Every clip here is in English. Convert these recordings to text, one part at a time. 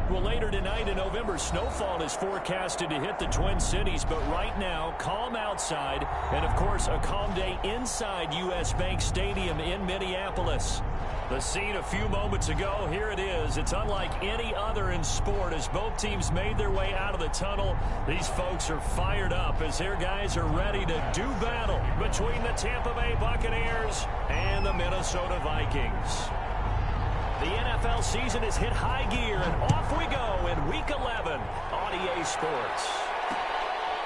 Well, later tonight in November, snowfall is forecasted to hit the Twin Cities, but right now, calm outside, and of course, a calm day inside U.S. Bank Stadium in Minneapolis. The scene a few moments ago, here it is. It's unlike any other in sport as both teams made their way out of the tunnel. These folks are fired up as their guys are ready to do battle between the Tampa Bay Buccaneers and the Minnesota Vikings. The NFL season has hit high gear, and off we go in Week 11 on EA Sports.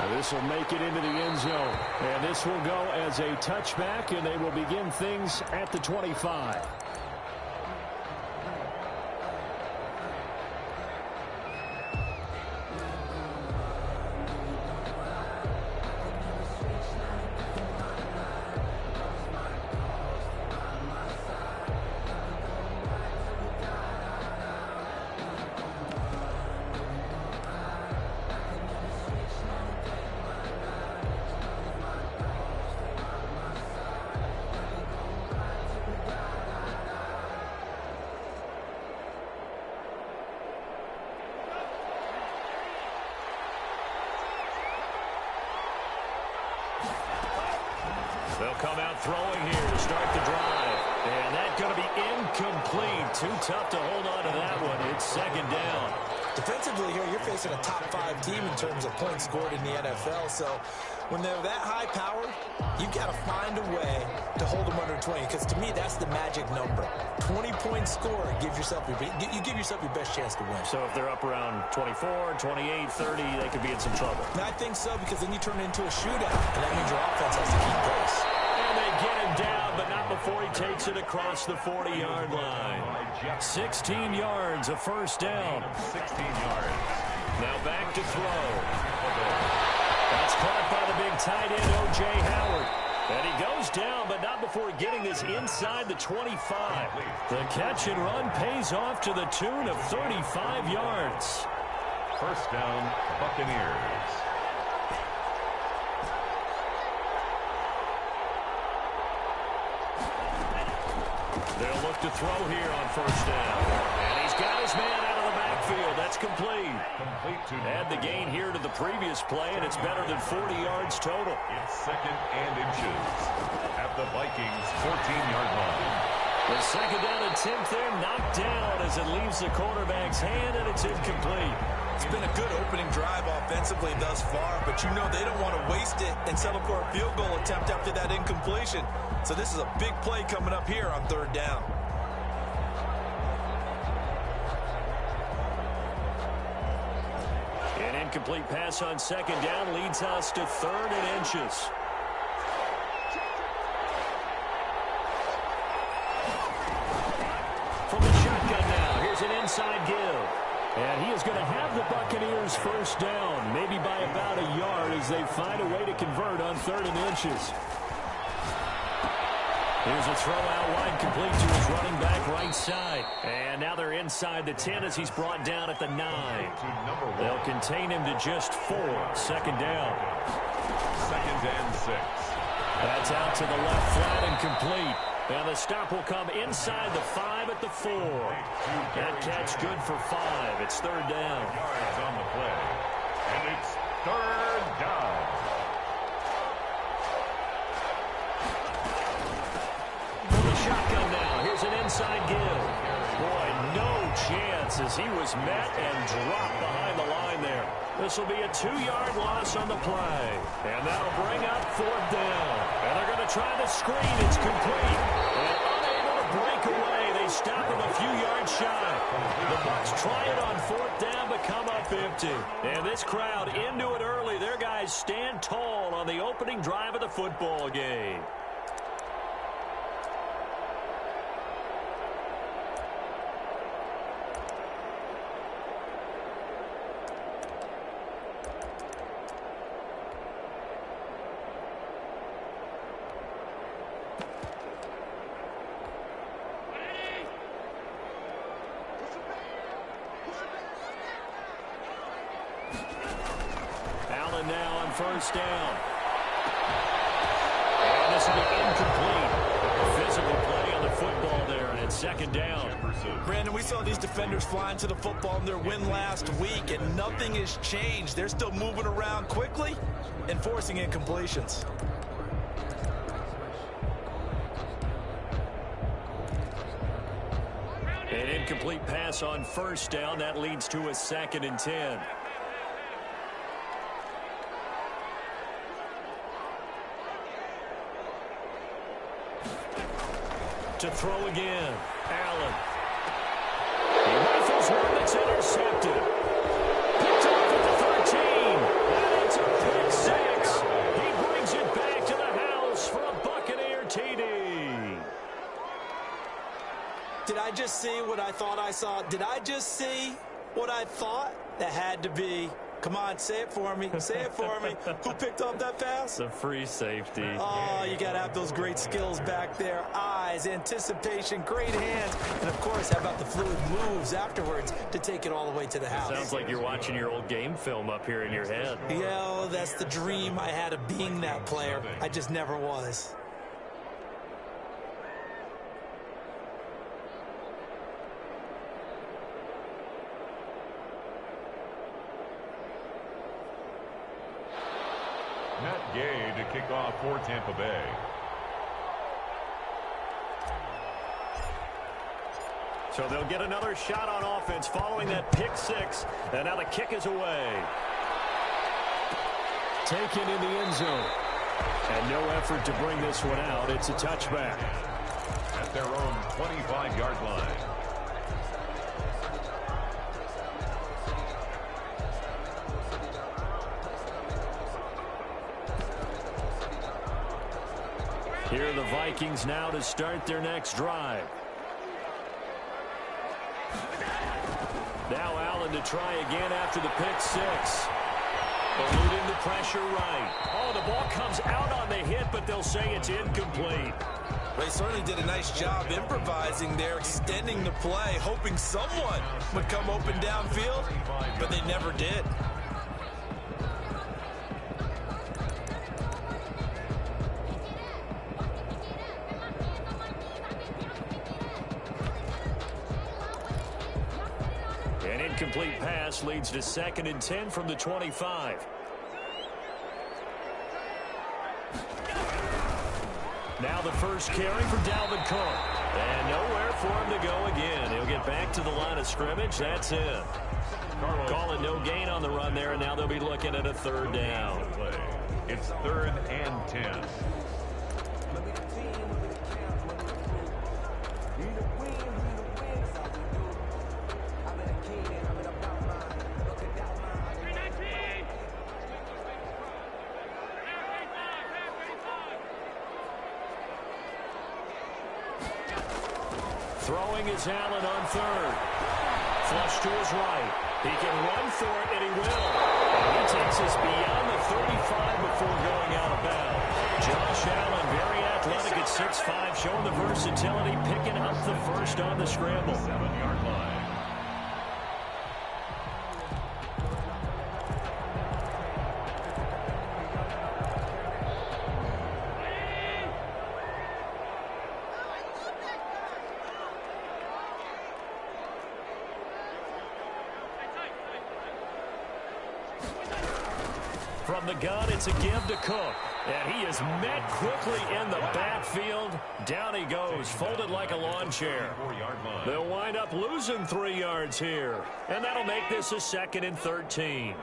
Now this will make it into the end zone, and this will go as a touchback, and they will begin things at the 25. They'll come out throwing here to start the drive. And that's going to be incomplete. Too tough to hold on to that one. It's second down. Defensively here, you're facing a top-5 team in terms of points scored in the NFL. So when they're that high-powered, you've got to find a way to hold them under 20. Because to me, that's the magic number. 20-point score gives yourself you give yourself your best chance to win. So if they're up around 24, 28, 30, they could be in some trouble. And I think so, because then you turn it into a shootout. And that means your offense has to keep pace. And they get him down, but not before he takes it across the 40-yard line. 16 yards, a first down. 16 yards. Now back to throw. That's caught by the big tight end, O.J. Howard. And he goes down, but not before getting this inside the 25. The catch and run pays off to the tune of 35 yards. First down, Buccaneers. They'll look to throw here on first down. And he's got his man out of the backfield. That's complete. Add the gain here to the previous play, and it's better than 40 yards total. It's second and inches at the Vikings' 14-yard line. The second down attempt there knocked down as it leaves the quarterback's hand, and it's incomplete. It's been a good opening drive offensively thus far, but you know they don't want to waste it and settle for a field goal attempt after that incompletion. So this is a big play coming up here on third down. An incomplete pass on second down leads us to third and inches. From the shotgun now, here's an inside give. And he is going to have the Buccaneers first down, maybe by about a yard as they find a way to convert on third and inches. Here's a throw out wide, complete to his running back right side. And now they're inside the 10 as he's brought down at the 9. They'll contain him to just 4. Second down. Second and 6. That's out to the left flat and complete. And the stop will come inside the 5 at the 4. That catch good for 5. It's third down. Yards on the play. And it's third down. Shotgun now. Here's an inside give. Boy, no chance as he was met and dropped behind the line there. This will be a 2-yard loss on the play. And that'll bring up fourth down. And they're going to try the screen. It's complete. And unable to break away. They stop him a few yards shy. The Bucs try it on fourth down but come up empty. And this crowd into it early. Their guys stand tall on the opening drive of the football game. Now on first down. And this will be incomplete. A physical play on the football there, and it's second down. Brandon, we saw these defenders flying to the football in their win last week, and nothing has changed. They're still moving around quickly and forcing incompletions. An incomplete pass on first down. That leads to a 2nd and 10. To throw again. Allen. He rifles one that's intercepted. Picked off at the 13. And it's a pick 6. He brings it back to the house for a Buccaneer TD. Did I just see what I thought I saw? Did I just see what I thought? That had to be. Come on, say it for me. Say it for me. Who picked up that pass? The free safety. Oh, you got to have those great skills back there. Eyes, anticipation, great hands. And, of course, how about the fluid moves afterwards to take it all the way to the house? Sounds like you're watching your old game film up here in your head. Yeah, that's the dream I had of being that player. I just never was. Matt Gay to kick off for Tampa Bay. So they'll get another shot on offense following that pick 6. And now the kick is away. Taken in the end zone. And no effort to bring this one out. It's a touchback. At their own 25-yard line. Here are the Vikings now to start their next drive. Now Allen to try again after the pick 6. Eluding the pressure right. Oh, the ball comes out on the hit, but they'll say it's incomplete. They certainly did a nice job improvising there, extending the play, hoping someone would come open downfield, but they never did. An incomplete pass leads to 2nd and 10 from the 25. Now the first carry for Dalvin Cook. And nowhere for him to go again. He'll get back to the line of scrimmage. That's it. Calling no gain on the run there, and now they'll be looking at a 3rd down. It's 3rd and 10. Throwing is Allen on 3rd. Flush to his right. He can run for it, and he will. And he takes us beyond the 35 before going out of bounds. Josh Allen, very athletic at 6'5", showing the versatility, picking up the first on the scramble. 7-yard line. From the gun, it's a give to Cook. And he is met quickly in the backfield. Down he goes, folded like a lawn chair. They'll wind up losing 3 yards here. And that'll make this a 2nd and 13.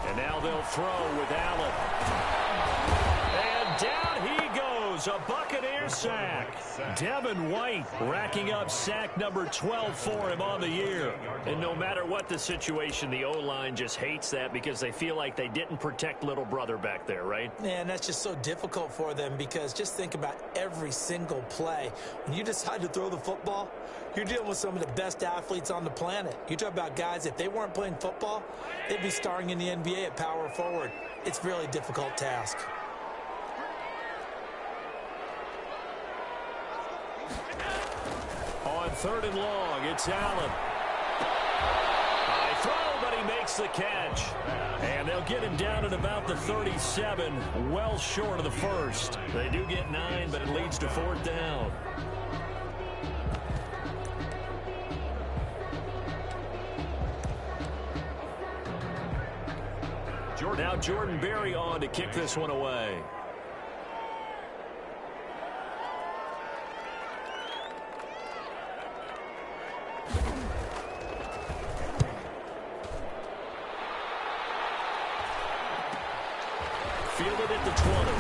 And now they'll throw with Allen. And down he goes, a Buccaneer sack. Devin White racking up sack number 12 for him on the year. And no matter what the situation, the O-line just hates that because they feel like they didn't protect little brother back there, right? Man, that's just so difficult for them because just think about every single play. When you decide to throw the football, you're dealing with some of the best athletes on the planet. You talk about guys, if they weren't playing football, they'd be starring in the NBA at power forward. It's a really difficult task. On 3rd and long, it's Allen. High throw, but he makes makes the catch. And they'll get him down at about the 37, well short of the first. They do get 9, but it leads to 4th down. Now Jordan Berry on to kick this one away. Fielded at the 20.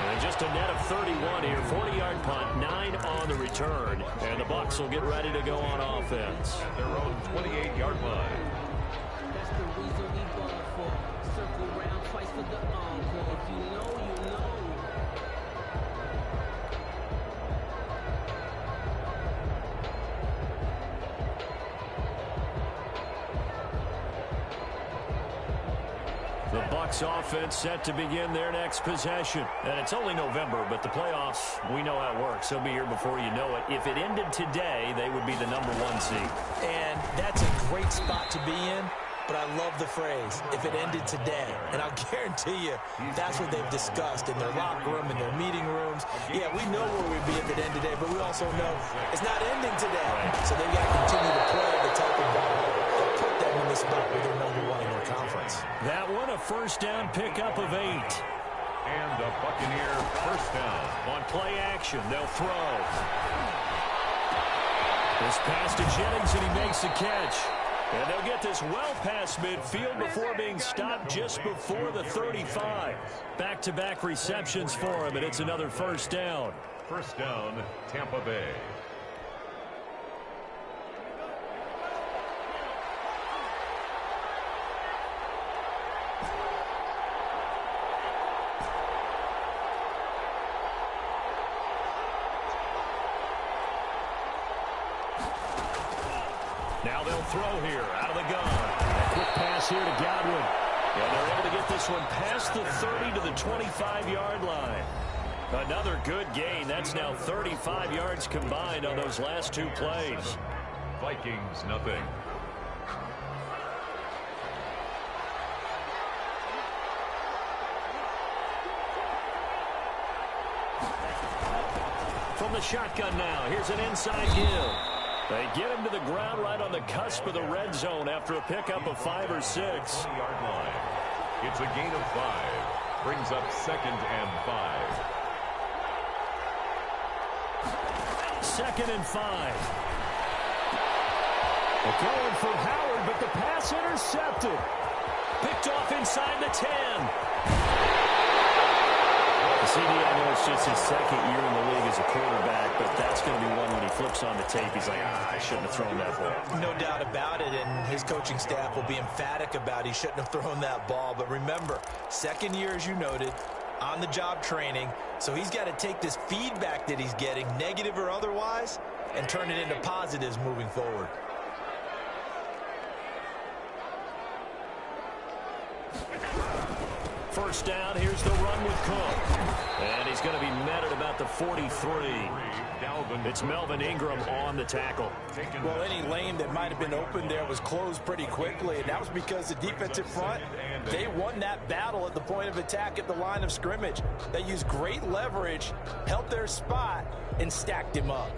And just a net of 31 here. 40-yard punt, 9 on the return. And the Bucs will get ready to go on offense. At their own 28-yard line. That's the reason we ball for. Circle round twice for the encore. If you know, you know. The Bucs offense set to begin their next possession. And it's only November, but the playoffs, we know how it works. They'll be here before you know it. If it ended today, they would be the #1 seed. And that's a great spot to be in. But I love the phrase, if it ended today. And I'll guarantee you, that's what they've discussed in their locker room, in their meeting rooms. Yeah, we know where we'd be if it ended today, but we also know it's not ending today. So they've got to continue to play the type of ball that put them in the spot where they're #1 in their conference. That one, a first down pickup of 8. And a Buccaneer first down. On play action, they'll throw. This pass to Jennings, and he makes the catch. And they'll get this well past midfield before being stopped just before the 35. Back-to-back receptions for him, and it's another first down. First down, Tampa Bay. Now they'll throw here out of the gun. A quick pass here to Godwin. And they're able to get this one past the 30 to the 25-yard line. Another good gain. That's now 35 yards combined on those last 2 plays. Vikings, nothing. From the shotgun now, here's an inside give. They get him to the ground right on the cusp of the red zone after a pickup of 5 or 6. 20-yard line. It's a gain of 5. Brings up 2nd and 5. 2nd and 5. They're going for Howard, but the pass intercepted. Picked off inside the 10. CD, I know it's just his 2nd year in the league as a quarterback, but that's going to be one when he flips on the tape. He's like, I shouldn't have thrown that ball. No doubt about it, and his coaching staff will be emphatic about he shouldn't have thrown that ball. But remember, 2nd year, as you noted, on-the-job training, so he's got to take this feedback that he's getting, negative or otherwise, and turn it into positives moving forward. First down, here's the run with Cook. And he's going to be met at about the 43. It's Melvin Ingram on the tackle. Well, any lane that might have been open there was closed pretty quickly, and that was because the defensive front, they won that battle at the point of attack at the line of scrimmage. They used great leverage, held their spot, and stacked him up.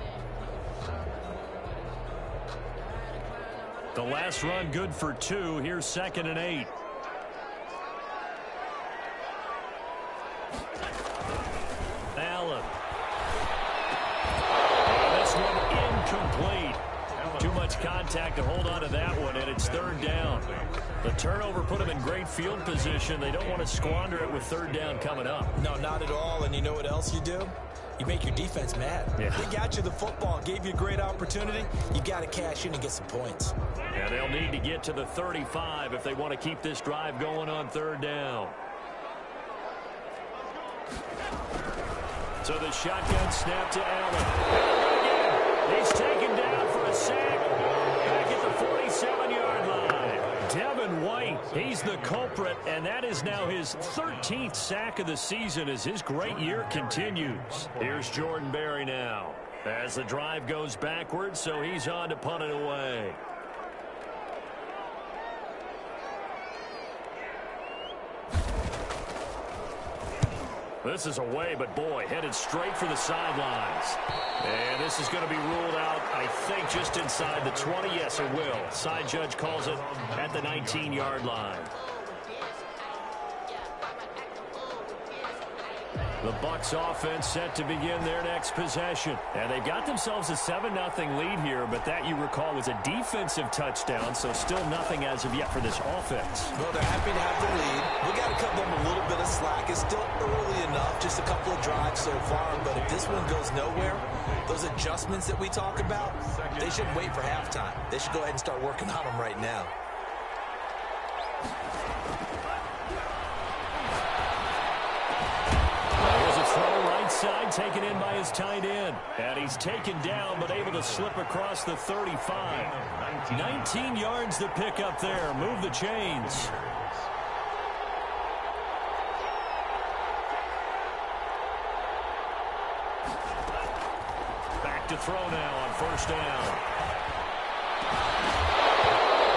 The last run good for 2. Here's 2nd and 8. Allen. And this one incomplete. Too much contact to hold on to that one, and it's 3rd down. The turnover put them in great field position. They don't want to squander it with 3rd down coming up. No, not at all. And you know what else you do? You make your defense mad. Yeah. They got you the football, gave you a great opportunity. You got to cash in and get some points. Yeah, they'll need to get to the 35 if they want to keep this drive going on 3rd down. So the shotgun snap to Allen. He's taken down for a sack. Back at the 47-yard line. Devin White, he's the culprit, and that is now his 13th sack of the season as his great year continues. Here's Jordan Berry now as the drive goes backwards, so he's on to punt it away. This is away, but boy, headed straight for the sidelines. And this is going to be ruled out, I think, just inside the 20. Yes, it will. Side judge calls it at the 19-yard line. The Bucs offense set to begin their next possession. And they've got themselves a 7-0 lead here, but that, you recall, was a defensive touchdown, so still nothing as of yet for this offense. Well, they're happy to have the lead. We got to cut them a little bit of slack. It's still early enough, just a couple of drives so far, but if this one goes nowhere, those adjustments that we talk about, they shouldn't wait for halftime. They should go ahead and start working on them right now. Side taken in by his tight end. And he's taken down but able to slip across the 35. 19 yards to pick up there. Move the chains. Back to throw now on first down.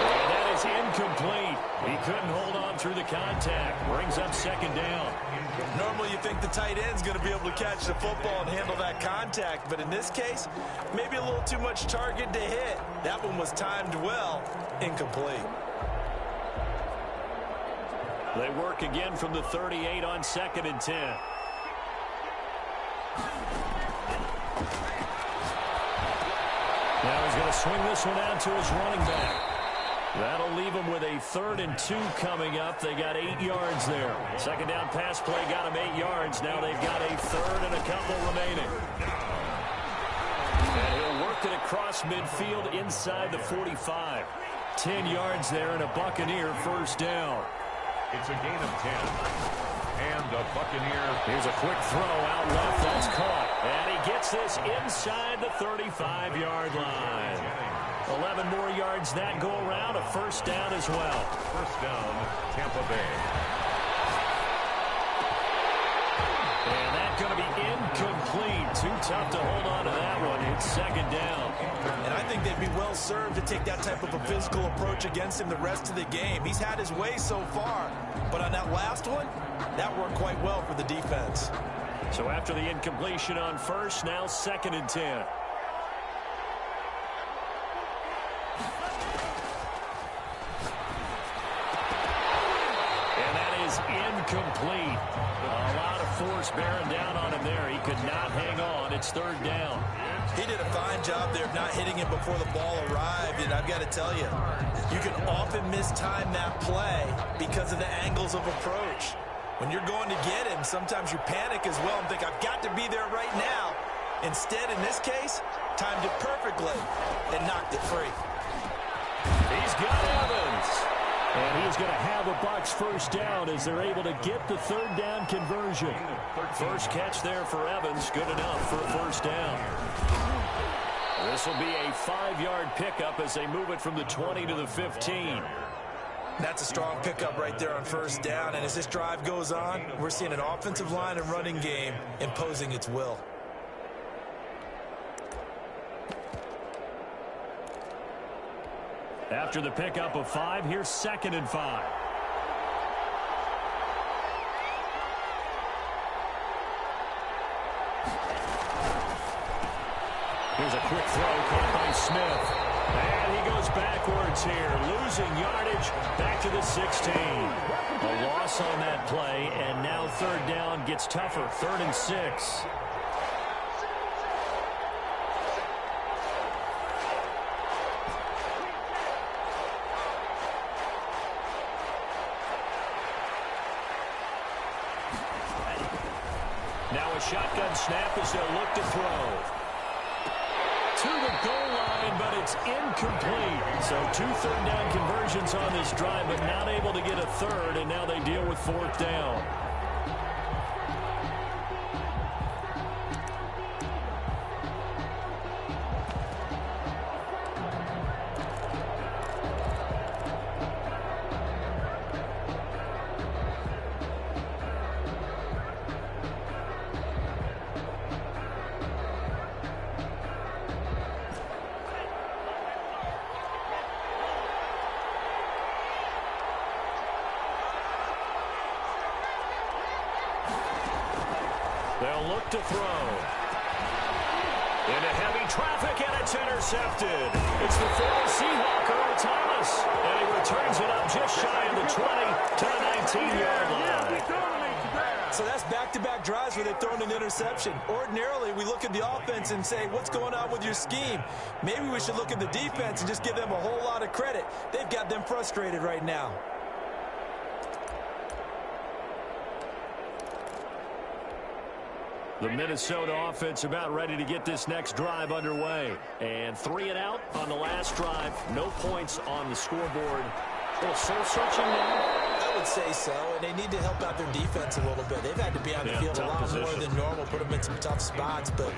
And that is incomplete. He couldn't hold on through the contact. Brings up second down. Normally you think the tight end's going to be able to catch the football and handle that contact, but in this case, maybe a little too much target to hit. That one was timed well, incomplete. They work again from the 38 on 2nd and 10. Now he's going to swing this one out to his running back. That'll leave them with a 3rd and 2 coming up. They got 8 yards there. Second down pass play got them 8 yards. Now they've got a 3rd and a couple remaining. And he'll work it across midfield inside the 45. 10 yards there and a Buccaneer first down. It's a gain of 10. And a Buccaneer. Here's a quick throw out left. That's caught. And he gets this inside the 35-yard line. 11 more yards that go around. A first down as well. First down, Tampa Bay. And that's going to be incomplete. Too tough to hold on to that one. It's second down. And I think they'd be well served to take that type of a physical approach against him the rest of the game. He's had his way so far. But on that last one, that worked quite well for the defense. So after the incompletion on first, now 2nd and 10. Incomplete. A lot of force bearing down on him there. He could not hang on. It's 3rd down. He did a fine job there of not hitting him before the ball arrived, and I've got to tell you, you can often mistime that play because of the angles of approach. When you're going to get him, sometimes you panic as well and think, I've got to be there right now. Instead, in this case, timed it perfectly and knocked it free. He's got Evans. And he's going to have a Bucs first down as they're able to get the 3rd down conversion. First catch there for Evans. Good enough for a first down. This will be a 5-yard pickup as they move it from the 20 to the 15. That's a strong pickup right there on first down. And as this drive goes on, we're seeing an offensive line and running game imposing its will. After the pickup of 5, here's 2nd and 5. Here's a quick throw caught by Smith. And he goes backwards here, losing yardage back to the 16. A loss on that play, and now 3rd down gets tougher, 3rd and 6. Now a shotgun snap as they'll look to throw. To the goal line, but it's incomplete. So 2 third down conversions on this drive, but not able to get a 3rd, and now they deal with 4th down. they'll look to throw. Into heavy traffic, and it's intercepted. It's the former Seahawk, Earl Thomas. And he returns it up just shy of the 20 to the 19-yard line. So that's back-to-back drives where they've thrown an interception. Ordinarily, we look at the offense and say, what's going on with your scheme? Maybe we should look at the defense and just give them a whole lot of credit. They've got them frustrated right now. The Minnesota offense about ready to get this next drive underway. And 3 and out on the last drive. No points on the scoreboard. A little soul-searching now. I would say so, and they need to help out their defense a little bit. They've had to be on the field a lot more than normal, put them in some tough spots. But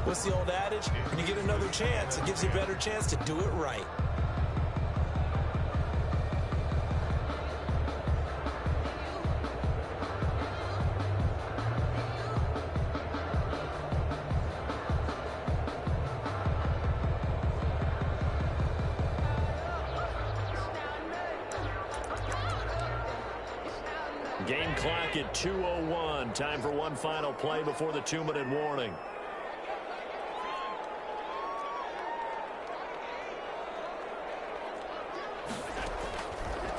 what's the old adage? When you get another chance, it gives you a better chance to do it right. Game clock at 2:01. Time for one final play before the 2-minute warning.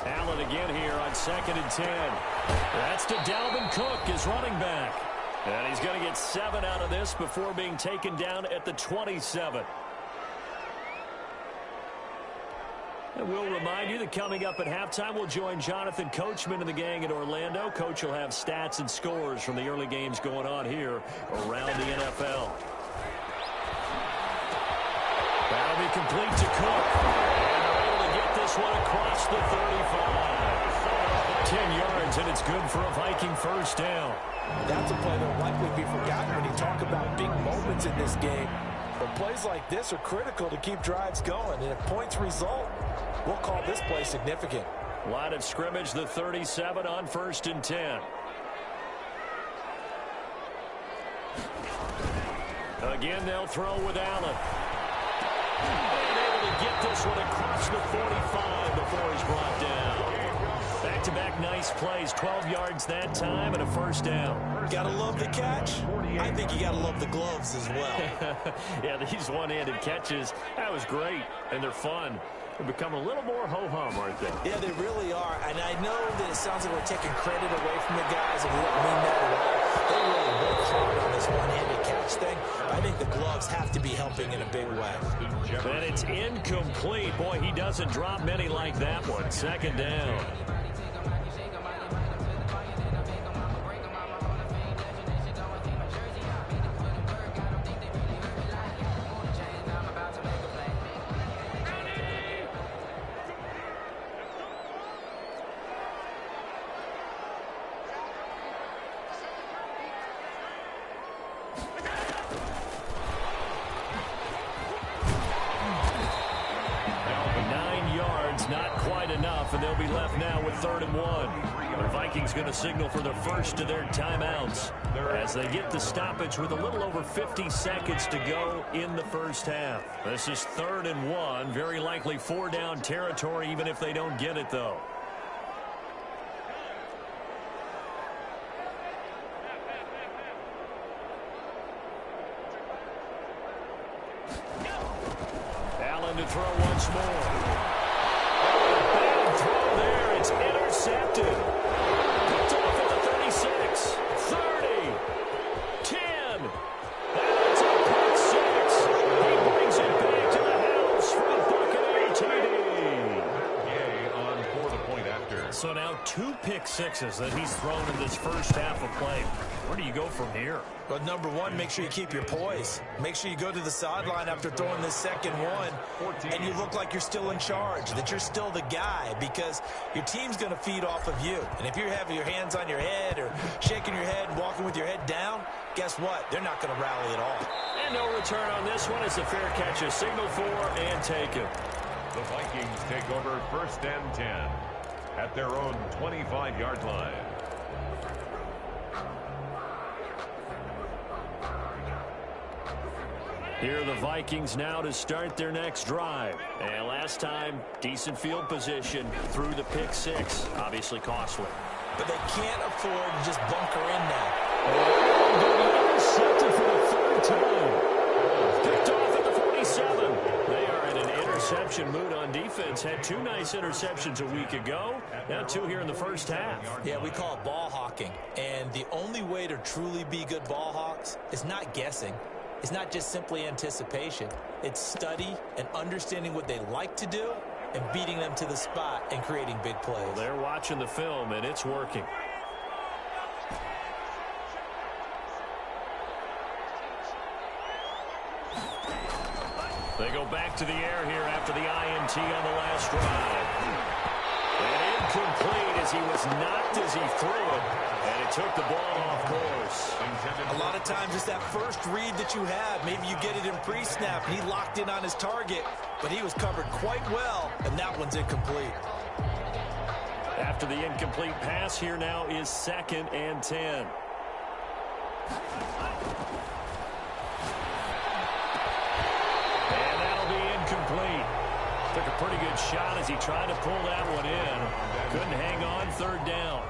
Allen again here on 2nd and 10. That's to Dalvin Cook, his running back. And he's going to get 7 out of this before being taken down at the 27. And we'll remind you that coming up at halftime, we'll join Jonathan Coachman and the gang in Orlando. Coach will have stats and scores from the early games going on here around the NFL. That'll be complete to Cook. And they're able to get this one across the 35. 10 yards, and it's good for a Viking first down. That's a play that will likely be forgotten when you talk about big moments in this game. But plays like this are critical to keep drives going. And if points result, we'll call this play significant. Line of scrimmage, the 37 on 1st and 10. Again, they'll throw with Allen. And able to get this one across the 45 before he's brought down. Back-to-back nice plays, 12 yards that time and a first down. Gotta love the catch. I think you gotta love the gloves as well. Yeah, these one-handed catches, that was great, and they're fun. They've become a little more ho-hum, aren't they? Yeah, they really are. And I know that it sounds like we're taking credit away from the guys, and we don't mean that at all. They really work hard on this one-handed catch thing. I think the gloves have to be helping in a big way. And it's incomplete. Boy, he doesn't drop many like that one. 2nd down. And they'll be left now with 3rd and 1. The Vikings going to signal for the first of their timeouts as they get the stoppage with a little over 50 seconds to go in the first half. This is 3rd and 1. Very likely 4-down territory even if they don't get it, though. Allen to throw once more. It's intercepted. Picked off at the 36, 30, 10. That's a pick 6. He brings it back to the house for a Buccaneer TD. Yay on for the point after. So now 2 pick sixes that he's thrown in this first half of play. Where do you go from here? But number one, make sure you keep your poise. Make sure you go to the sideline after throwing this second one, and you look like you're still in charge, that you're still the guy, because your team's going to feed off of you. And if you're having your hands on your head or shaking your head, walking with your head down, guess what? They're not going to rally at all. And no return on this one. It's a fair catch, a signal for and taken. The Vikings take over 1st and 10 at their own 25-yard line. Here are the Vikings now to start their next drive. And last time, decent field position through the pick 6. Obviously costly. But they can't afford to just bunker in now. To the other side. possession mood on defense. Had 2 nice interceptions a week ago. Now 2 here in the first half. Yeah, we call it ball hawking. And the only way to truly be good ball hawks is not guessing. It's not just simply anticipation. It's study and understanding what they like to do and beating them to the spot and creating big plays. Well, they're watching the film, and it's working. They go back to the air here after the INT on the last drive. And incomplete as he was knocked as he threw it. And it took the ball off course. A lot of times it's that first read that you have. Maybe you get it in pre-snap, and he locked in on his target, but he was covered quite well, and that one's incomplete. After the incomplete pass, here now is 2nd and 10. And that'll be incomplete. Took a pretty good shot as he tried to pull that one in. Couldn't hang on, 3rd down.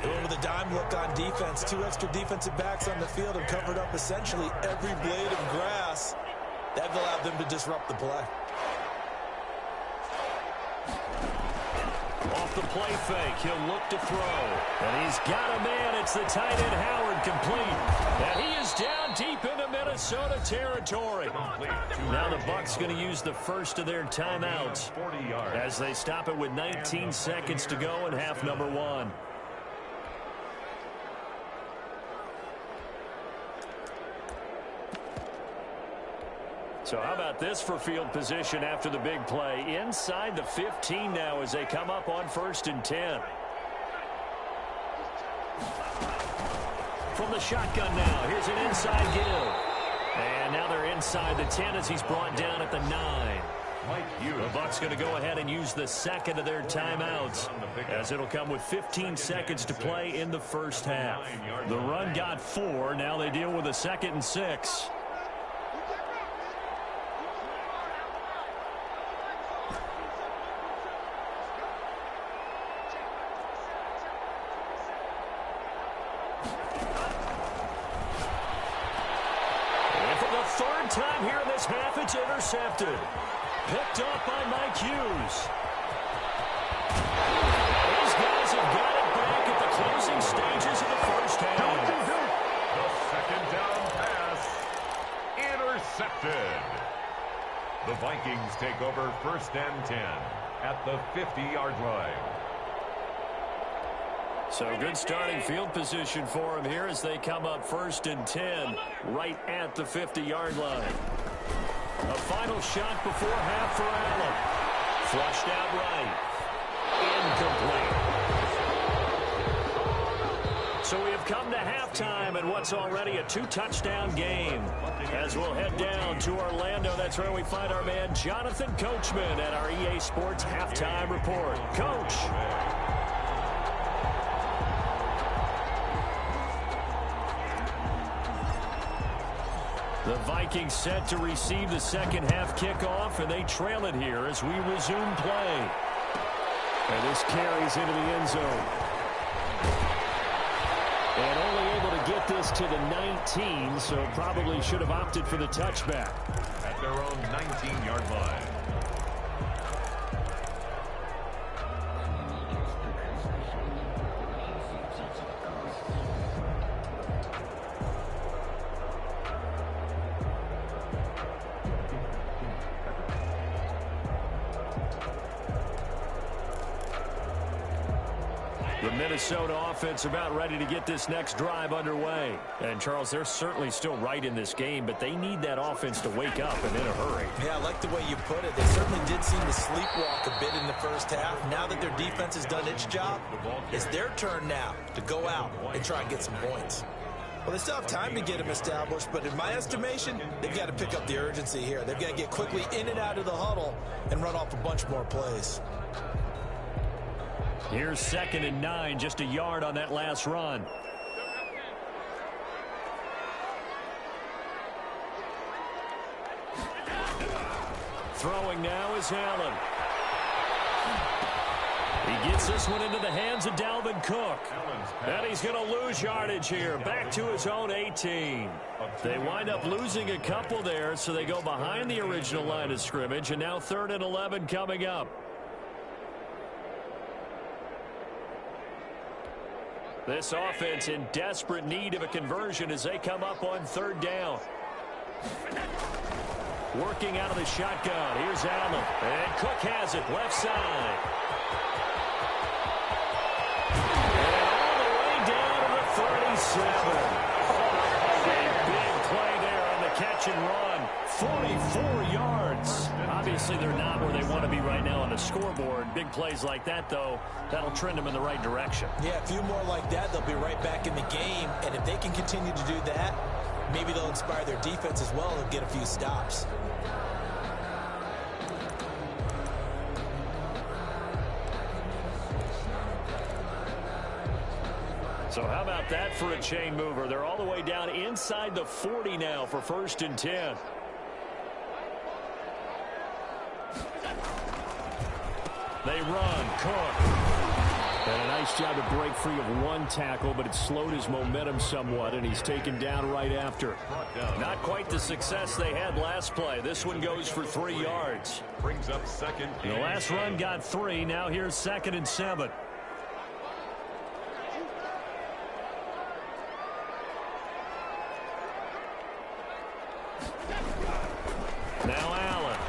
Going with a dime look on defense. 2 extra defensive backs on the field and covered up essentially every blade of grass. That allowed them to disrupt the play. Off the play fake, he'll look to throw. And he's got a man. It's the tight end Howard, complete. And he is down deep into Minnesota territory. Now the Bucs going to use the first of their timeouts as they stop it with 19 seconds to go in half number 1. So how about this for field position after the big play? Inside the 15 now as they come up on 1st and 10. From the shotgun now, here's an inside give. And now they're inside the 10 as he's brought down at the 9. The Bucs going to go ahead and use the 2nd of their timeouts as it'll come with 15 seconds to play in the first half. The run got 4. Now they deal with a 2nd and 6. Time here in this half, it's intercepted. Picked up by Mike Hughes. These guys have got it back at the closing stages of the first half. The 2nd down pass intercepted. The Vikings take over 1st and 10 at the 50-yard line. So good starting field position for him here as they come up 1st and 10 right at the 50-yard line. A final shot before half for Allen. Flushed out right. Incomplete. So we have come to halftime and what's already a 2-touchdown game. As we'll head down to Orlando, that's where we find our man Jonathan Coachman at our EA Sports Halftime Report. Coach. The Vikings set to receive the second half kickoff, and they trail it here as we resume play. And this carries into the end zone. And only able to get this to the 19, so probably should have opted for the touchback. At their own 19-yard line. Minnesota offense about ready to get this next drive underway. And, Charles, they're certainly still right in this game, but they need that offense to wake up and in a hurry. Yeah, I like the way you put it. They certainly did seem to sleepwalk a bit in the first half. Now that their defense has done its job, it's their turn now to go out and try and get some points. Well, they still have time to get them established, but in my estimation, they've got to pick up the urgency here. They've got to get quickly in and out of the huddle and run off a bunch more plays. Here's 2nd and 9, just a yard on that last run. Throwing now is Allen. He gets this one into the hands of Dalvin Cook. And he's going to lose yardage here. Back to his own 18. They wind up losing a couple there, so they go behind the original line of scrimmage. And now 3rd and 11 coming up. This offense in desperate need of a conversion as they come up on 3rd down. Working out of the shotgun. Here's Allen. And Cook has it. Left side. And all the way down to the 37. A big play there on the catch and run. 44 yards. Obviously, they're not where they want to be right now on the scoreboard. Big plays like that, though, that'll trend them in the right direction. Yeah, a few more like that, they'll be right back in the game. And if they can continue to do that, maybe they'll inspire their defense as well and get a few stops. So how about that for a chain mover? They're all the way down inside the 40 now for 1st and 10. They run. Cook. And a nice job to break free of one tackle, but it slowed his momentum somewhat, and he's taken down right after. Not quite the success they had last play. This one goes for 3 yards. Brings up 2nd. The last run got 3. Now here's 2nd and 7. Now Allen.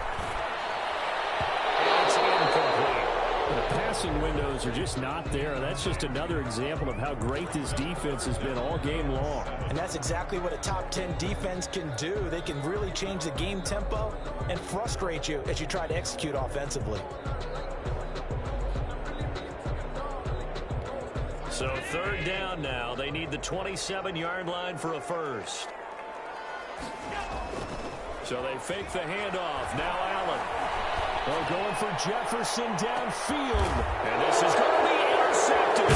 It's incomplete. The passing windows are just not there. That's just another example of how great this defense has been all game long. And that's exactly what a top 10 defense can do. They can really change the game tempo and frustrate you as you try to execute offensively. So 3rd down now. They need the 27-yard line for a first. So they fake the handoff. Now Allen. They're going for Jefferson downfield. And this is going to be intercepted.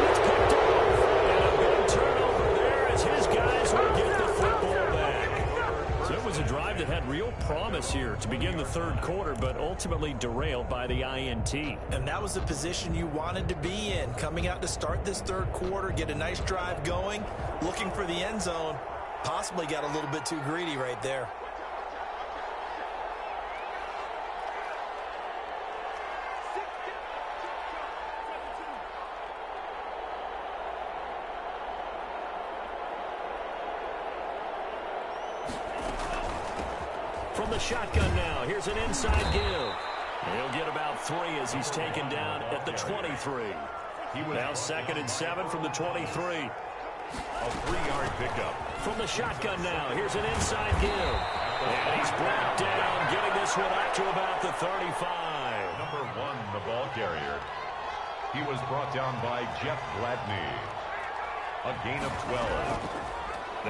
It's picked off. And a big turnover there as his guys will get the football back. So it was a drive that had real promise here to begin the 3rd quarter, but ultimately derailed by the INT. And that was the position you wanted to be in. Coming out to start this 3rd quarter, get a nice drive going, looking for the end zone. Possibly got a little bit too greedy right there. From the shotgun now, here's an inside give. He'll get about 3 as he's taken down at the 23. Now 2nd and 7 from the 23. A 3-yard pickup. From the shotgun now, here's an inside give. And he's brought down, getting this one up to about the 35. Number 1, the ball carrier. He was brought down by Jeff Gladney. A gain of 12.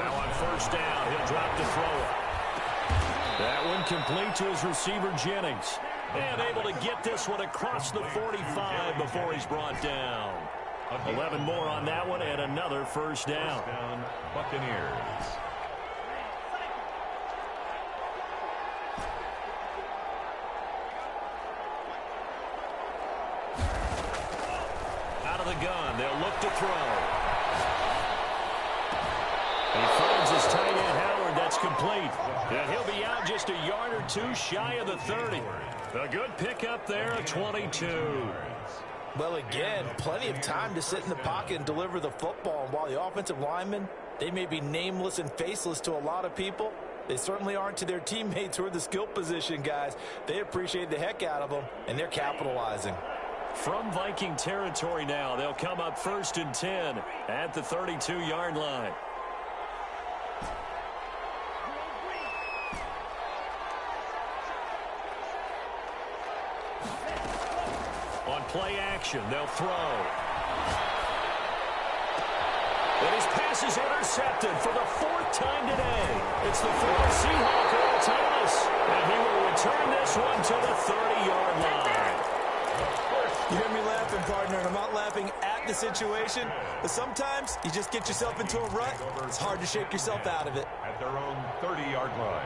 Now on 1st down, he'll drop to throw it. That one complete to his receiver, Jennings. And able to get this one across the 45 before he's brought down. 11 more on that one and another 1st down. Buccaneers. Out of the gun, they'll look to throw. He finds his tight end, Howard. That's complete. And he'll be out just a yard or 2 shy of the 30. A good pickup there, a 22. Well, again, plenty of time to sit in the pocket and deliver the football. And while the offensive linemen, they may be nameless and faceless to a lot of people, they certainly aren't to their teammates who are the skill position guys. They appreciate the heck out of them, and they're capitalizing. From Viking territory now, they'll come up 1st and 10 at the 32-yard line. On play action, they'll throw. And his pass is intercepted for the 4th time today. It's the former Seahawk, Earl Thomas. And he will return this one to the 30-yard line. You hear me laughing, partner, and I'm not laughing at the situation, but sometimes you just get yourself into a rut. It's hard to shake yourself out of it. At their own 30-yard line.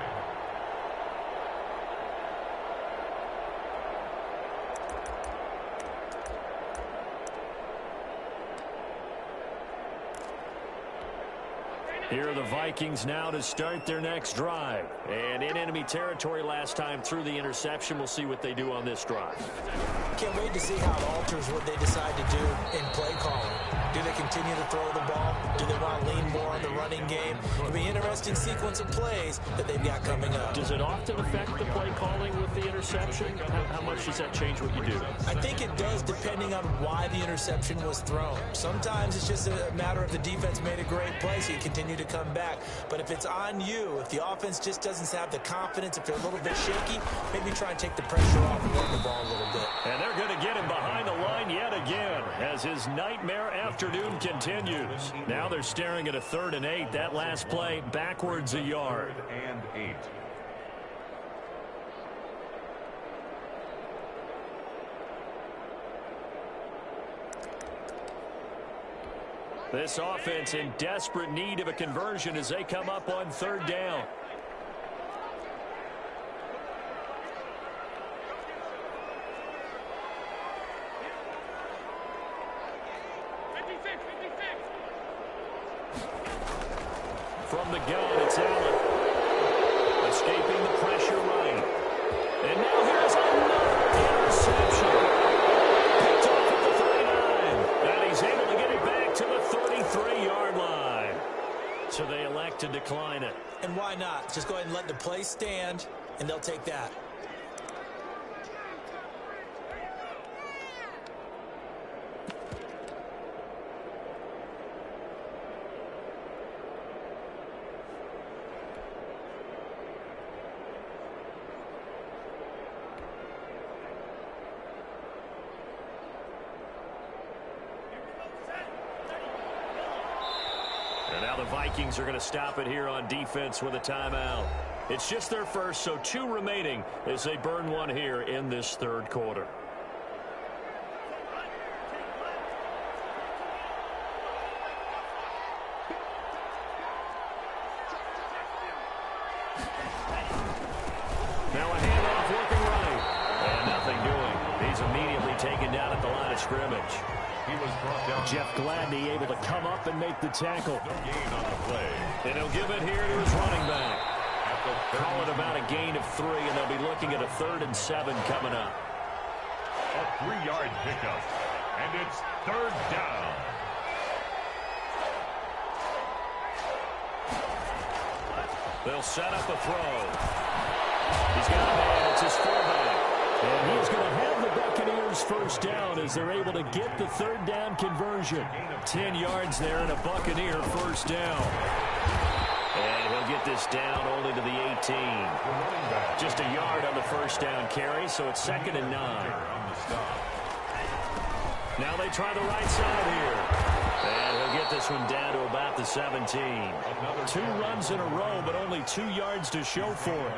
Here are the Vikings now to start their next drive. And in enemy territory last time through the interception. We'll see what they do on this drive. Can't wait to see how it alters what they decide to do in play calling. Do they continue to throw the ball? Do they want to lean more on the running game? It'll be an interesting sequence of plays that they've got coming up. Does it often affect the play calling with the interception? How much does that change what you do? I think it does depending on why the interception was thrown. Sometimes it's just a matter of the defense made a great play, so you continue to come back. But if it's on you, if the offense just doesn't have the confidence, if they're a little bit shaky, maybe try and take the pressure off and run the ball a little bit. And they're going to get him behind the line yet again as his nightmare afternoon continues. Now they're staring at a 3rd and 8. That last play backwards a yard. 3rd and 8. This offense in desperate need of a conversion as they come up on 3rd down. From the gun, it's Allen. Escaping the pressure right. And now here's another interception. Picked off at the 39. And he's able to get it back to the 33-yard line. So they elect to decline it. And why not? Just go ahead and let the play stand, and they'll take that. The Vikings are going to stop it here on defense with a timeout. It's just their first, so 2 remaining as they burn one here in this 3rd quarter. Now a handoff looking right. And nothing doing. He's immediately taken down at the line of scrimmage. He was brought down. Jeff Gladney able to come up and make the tackle. No gain on the play. And he'll give it here to his running back. Call it about a gain of 3, and they'll be looking at a 3rd and 7 coming up. A 3-yard pickup. And it's 3rd down. They'll set up a throw. He's got a man. It's his fullback. And he's going to have the Buccaneers first down as they're able to get the 3rd down conversion. 10 yards there and a Buccaneer first down. And he'll get this down only to the 18. Just a yard on the first down carry, so it's 2nd and 9. Now they try the right side here. And he'll get this one down to about the 17. 2 runs in a row, but only 2 yards to show for it.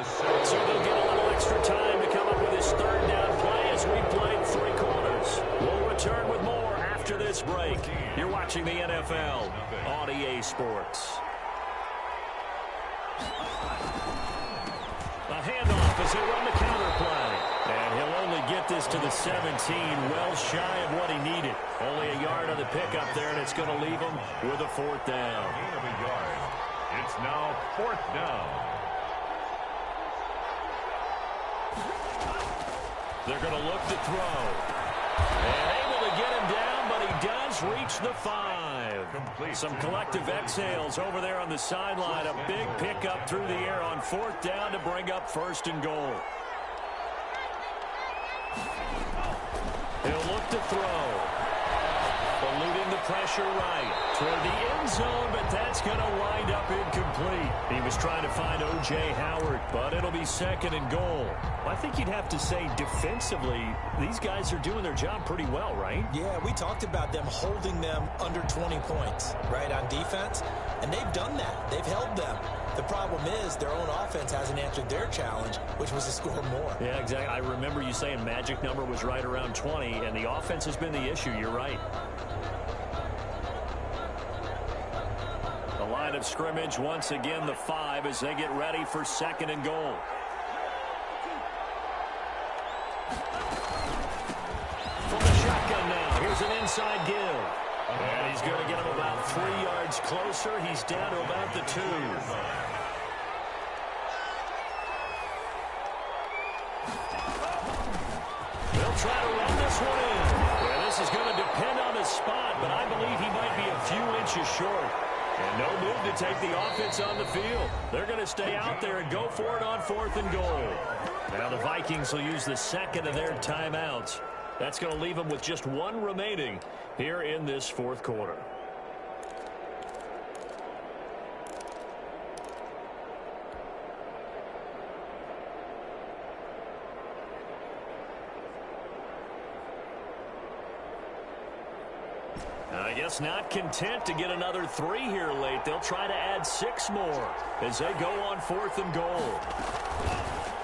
So they'll get a little extra time to come up with his 3rd down play as we played 3 quarters. We'll return with more after this break. You're watching the NFL on EA Sports. A handoff as they run the counter play. And he'll only get this to the 17, well shy of what he needed. Only a yard on the pickup there, and it's going to leave him with a 4th down. Gain of a yard. It's now 4th down. They're going to look to throw. And able to get him down, but he does reach the 5. Complete. Some collective exhales over there on the sideline. A big pickup through the air on 4th down to bring up 1st and goal. He'll look to throw. Eluding the pressure right toward the end zone, but that's going to wind up incomplete. He was trying to find O.J. Howard, but it'll be 2nd and goal. I think you'd have to say defensively, these guys are doing their job pretty well, right? Yeah, we talked about them holding them under 20 points, right, on defense, and they've done that. They've held them. The problem is their own offense hasn't answered their challenge, which was to score more. Yeah, exactly. I remember you saying magic number was right around 20, and the offense has been the issue. You're right. The line of scrimmage, once again, the 5 as they get ready for 2nd and goal. From the shotgun now, here's an inside give. And he's going to get him about 3 yards closer. He's down to about the 2. They'll try to run this one in. Well, this is going to depend on the spot, but I believe he might be a few inches short. And no move to take the offense on the field. They're going to stay out there and go for it on 4th and goal. Now the Vikings will use the second of their timeouts. That's going to leave them with just 1 remaining here in this 4th quarter. I guess not content to get another 3 here late. They'll try to add 6 more as they go on 4th and goal.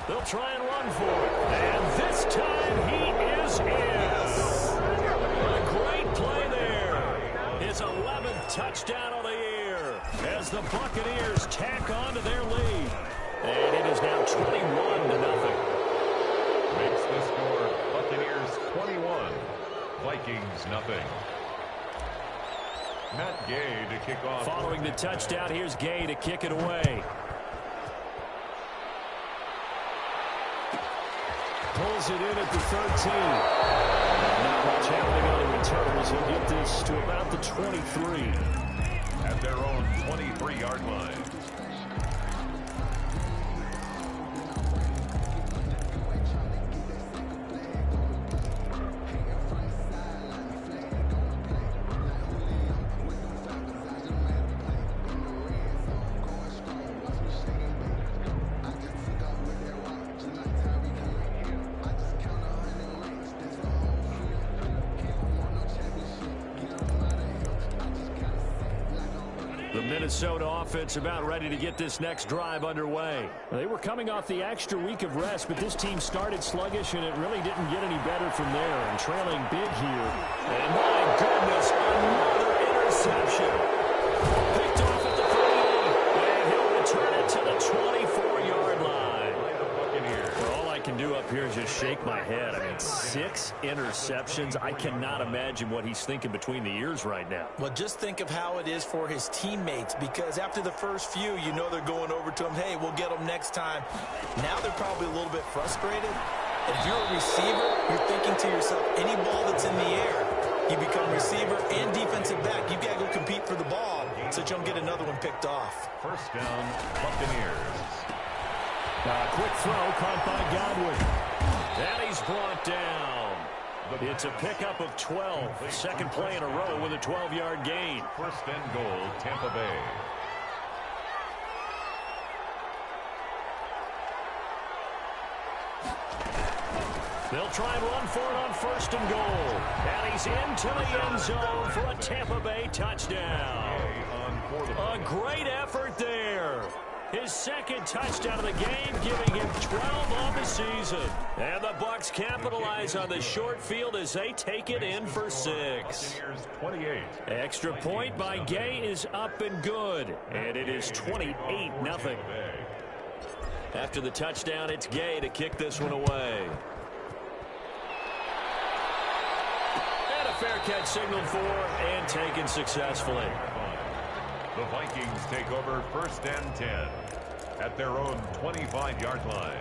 They'll try and run for it. And this time he is in. A great play there. His 11th touchdown of the year as the Buccaneers tack on to their lead. And it is now 21-0. Makes the score Buccaneers 21, Vikings nothing. Matt Gay to kick off. Following the touchdown, here's Gay to kick it away. Pulls it in at the 13. Not much happening on the return as he'll get this to about the 23. At their own 23-yard line. Minnesota offense about ready to get this next drive underway. They were coming off the extra week of rest, but this team started sluggish, and it really didn't get any better from there. And trailing big here. And my goodness, another interception. Picked off at the 38, and he'll return it to the 24-yard line. Well, all I can do up here is just shake my head. I mean, 6 interceptions. I cannot imagine what he's thinking between the ears right now. Well, just think of how it is for his teammates, because after the first few, you know they're going over to him, hey, we'll get them next time. Now they're probably a little bit frustrated. And if you're a receiver, you're thinking to yourself, any ball that's in the air, you become receiver and defensive back. You've got to go compete for the ball so that you don't get another one picked off. First down, Buccaneers. Quick throw caught by Godwin. And he's brought down. It's a pickup of 12. Second play in a row with a 12-yard gain. First and goal, Tampa Bay. They'll try and run for it on 1st and goal. And he's into the end zone for a Tampa Bay touchdown. A great effort there. His second touchdown of the game, giving him 12 on the season. And the Bucs capitalize on the short field as they take it in for 6. 28. Extra point by Gay is up and good. And it is 28-0. After the touchdown, it's Gay to kick this one away. And a fair catch signaled for and taken successfully. The Vikings take over 1st and 10 at their own 25-yard line.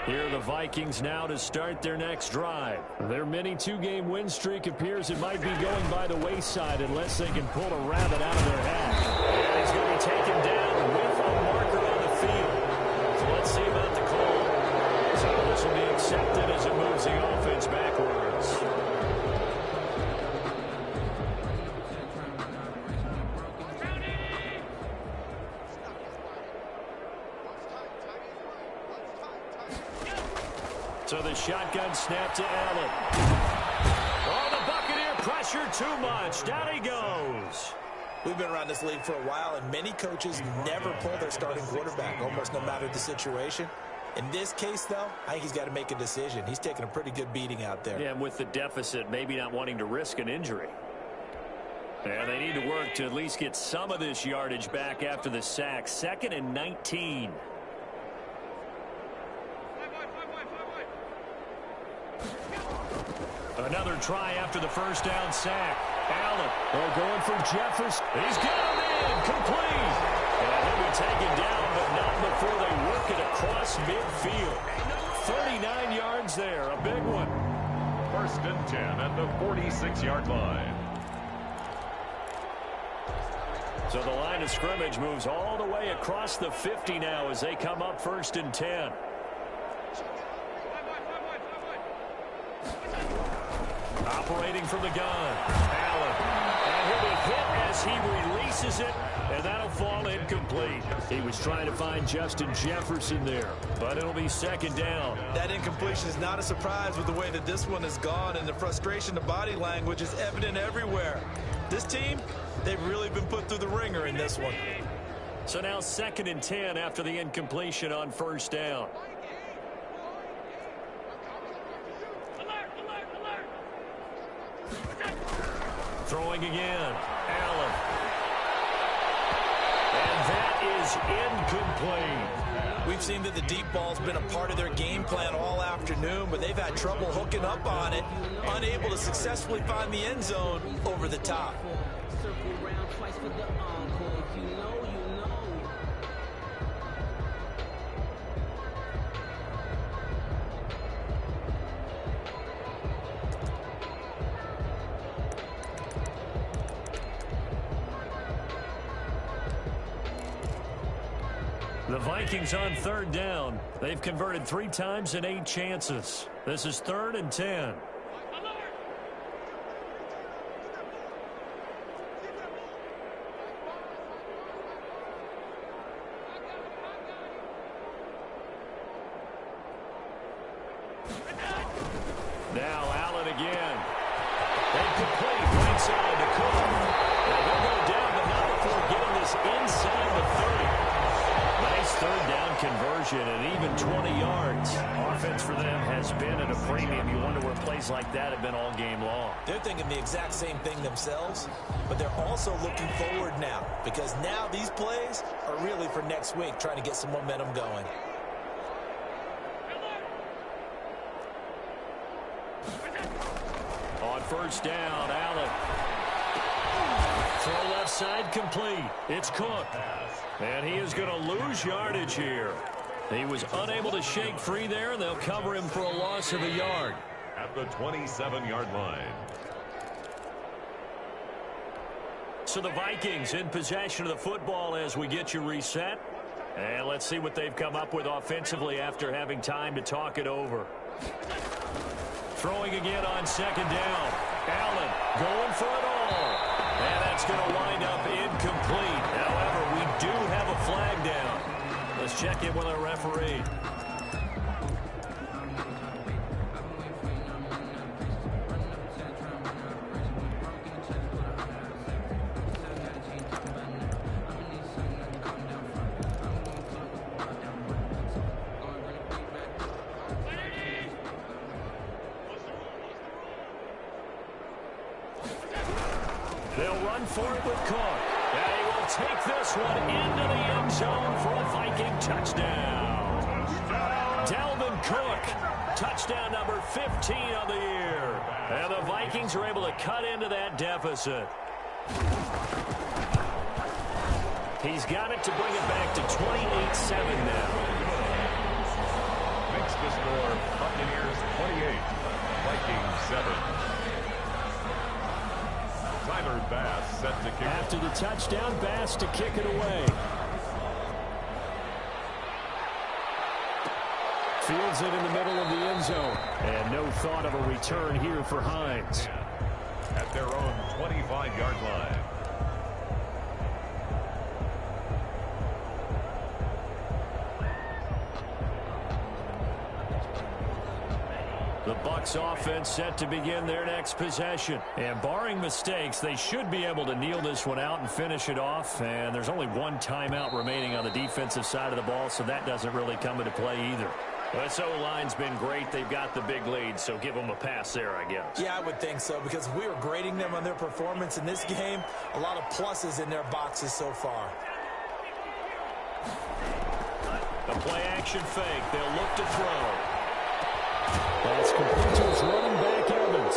Here are the Vikings now to start their next drive. Their mini 2-game win streak appears it might be going by the wayside unless they can pull a rabbit out of their hat. And he's going to be taken down with a marker on the field. So let's see about the call. So this will be accepted as it moves the offense backwards. So the shotgun snap to Allen. Oh, the Buccaneer pressure too much. Down he goes. We've been around this league for a while, and many coaches never pull their starting quarterback, almost no matter the situation. In this case, though, I think he's got to make a decision. He's taking a pretty good beating out there. Yeah, and with the deficit, maybe not wanting to risk an injury. And they need to work to at least get some of this yardage back after the sack. 2nd and 19. Another try after the first down sack. Allen. They're going for Jefferson. He's got him in. Complete. And he'll be taken down, but not before they work it across midfield. 39 yards there. A big one. 1st and 10 at the 46-yard line. So the line of scrimmage moves all the way across the 50 now as they come up 1st and 10. Operating from the gun. Allen. And he'll be hit as he releases it, and that'll fall incomplete. He was trying to find Justin Jefferson there, but it'll be 2nd down. That incompletion is not a surprise with the way that this one has gone, and the frustration of body language is evident everywhere. This team, they've really been put through the ringer in this one. So now 2nd and 10 after the incompletion on 1st down. Throwing again. Allen. And that is incomplete. We've seen that the deep ball's been a part of their game plan all afternoon, but they've had trouble hooking up on it, unable to successfully find the end zone over the top. Circle round twice for the encore. If you know, you know. The Vikings on 3rd down. They've converted 3 times in 8 chances. This is 3rd and 10. Now Allen again. Incomplete. Right side to Cook. And they'll go down, but not before getting this inside the 30. Nice 3rd down conversion and even 20 yards. Offense for them has been at a premium. You wonder where plays like that have been all game long. They're thinking the exact same thing themselves, but they're also looking forward now, because now these plays are really for next week, trying to get some momentum going. On 1st down, Allen. Throw left side complete. It's Cook. And he is going to lose yardage here. He was unable to shake free there, and they'll cover him for a loss of a yard. At the 27-yard line. So the Vikings in possession of the football as we get you reset. And let's see what they've come up with offensively after having time to talk it over. Throwing again on 2nd down. Allen going for it all. And that's going to wind up incomplete. However, we do have a flag down. Let's check in with our referee. They'll run for it with Cook. And he will take this one into the end zone for a Viking touchdown. Dalvin Cook, touchdown number 15 of the year. And the Vikings are able to cut into that deficit. He's got it to bring it back to 28-7 now. Makes the score Buccaneers 28, Vikings 7. Tyler Bass set to kick. After the touchdown, Bass to kick it away. Fields it in the middle of the end zone. And no thought of a return here for Hines. At their own 25-yard line. The Bucs offense set to begin their next possession. And barring mistakes, they should be able to kneel this one out and finish it off. And there's only one timeout remaining on the defensive side of the ball, so that doesn't really come into play either. Well, this O-line's been great. They've got the big lead, so give them a pass there, I guess. Yeah, I would think so, because if we were grading them on their performance in this game, a lot of pluses in their boxes so far. A play-action fake. They'll look to throw. That's complete to his running back, Evans.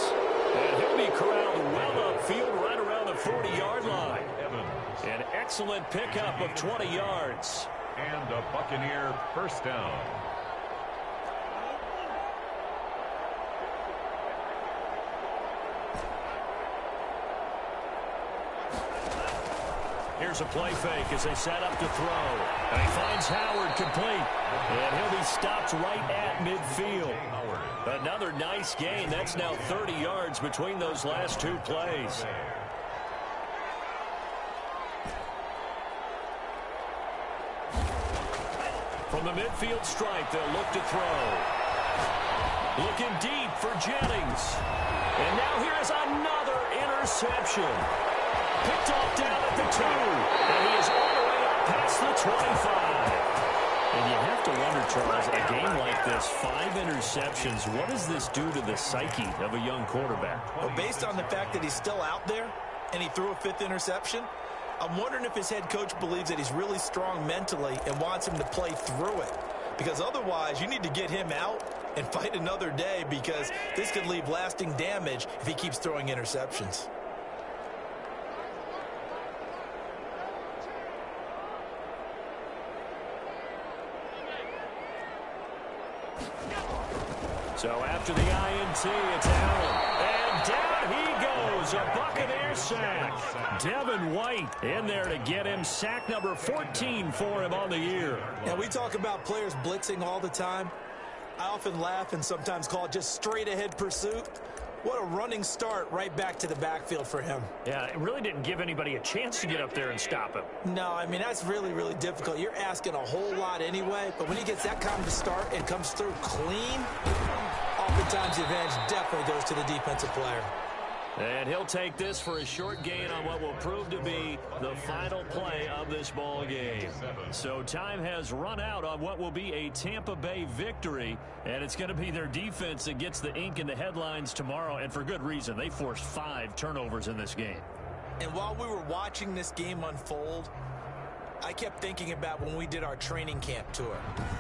And he'll be corralled well upfield right around the 40-yard line. An excellent pickup of 20 yards. And a Buccaneer first down. Here's a play fake as they set up to throw. And he finds Howard complete. And he'll be stopped right at midfield. Another nice gain. That's now 30 yards between those last two plays. From the midfield stripe, they'll look to throw. Looking deep for Jennings. And now here is another interception. Picked off down at the 2. And he is all the way up past the 25. And you have to wonder, Charles, a game like this, 5 interceptions, what does this do to the psyche of a young quarterback? Well, based on the fact that he's still out there and he threw a 5th interception, I'm wondering if his head coach believes that he's really strong mentally and wants him to play through it. Because otherwise, you need to get him out and fight another day, because this could leave lasting damage if he keeps throwing interceptions. So after the INT, it's Allen. And down he goes, a Buccaneer sack. Devin White in there to get him sack number 14 for him on the year. Now, we talk about players blitzing all the time. I often laugh and sometimes call it just straight-ahead pursuit. What a running start right back to the backfield for him. Yeah, it really didn't give anybody a chance to get up there and stop him. No, I mean, that's really, really difficult. You're asking a whole lot anyway, but when he gets that kind of a start and comes through clean, oftentimes the advantage definitely goes to the defensive player. And he'll take this for a short gain on what will prove to be the final play of this ball game. So time has run out on what will be a Tampa Bay victory, and it's going to be their defense that gets the ink in the headlines tomorrow, and for good reason. They forced 5 turnovers in this game. And while we were watching this game unfold, I kept thinking about when we did our training camp tour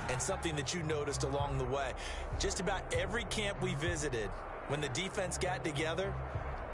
and something that you noticed along the way. Just about every camp we visited, when the defense got together,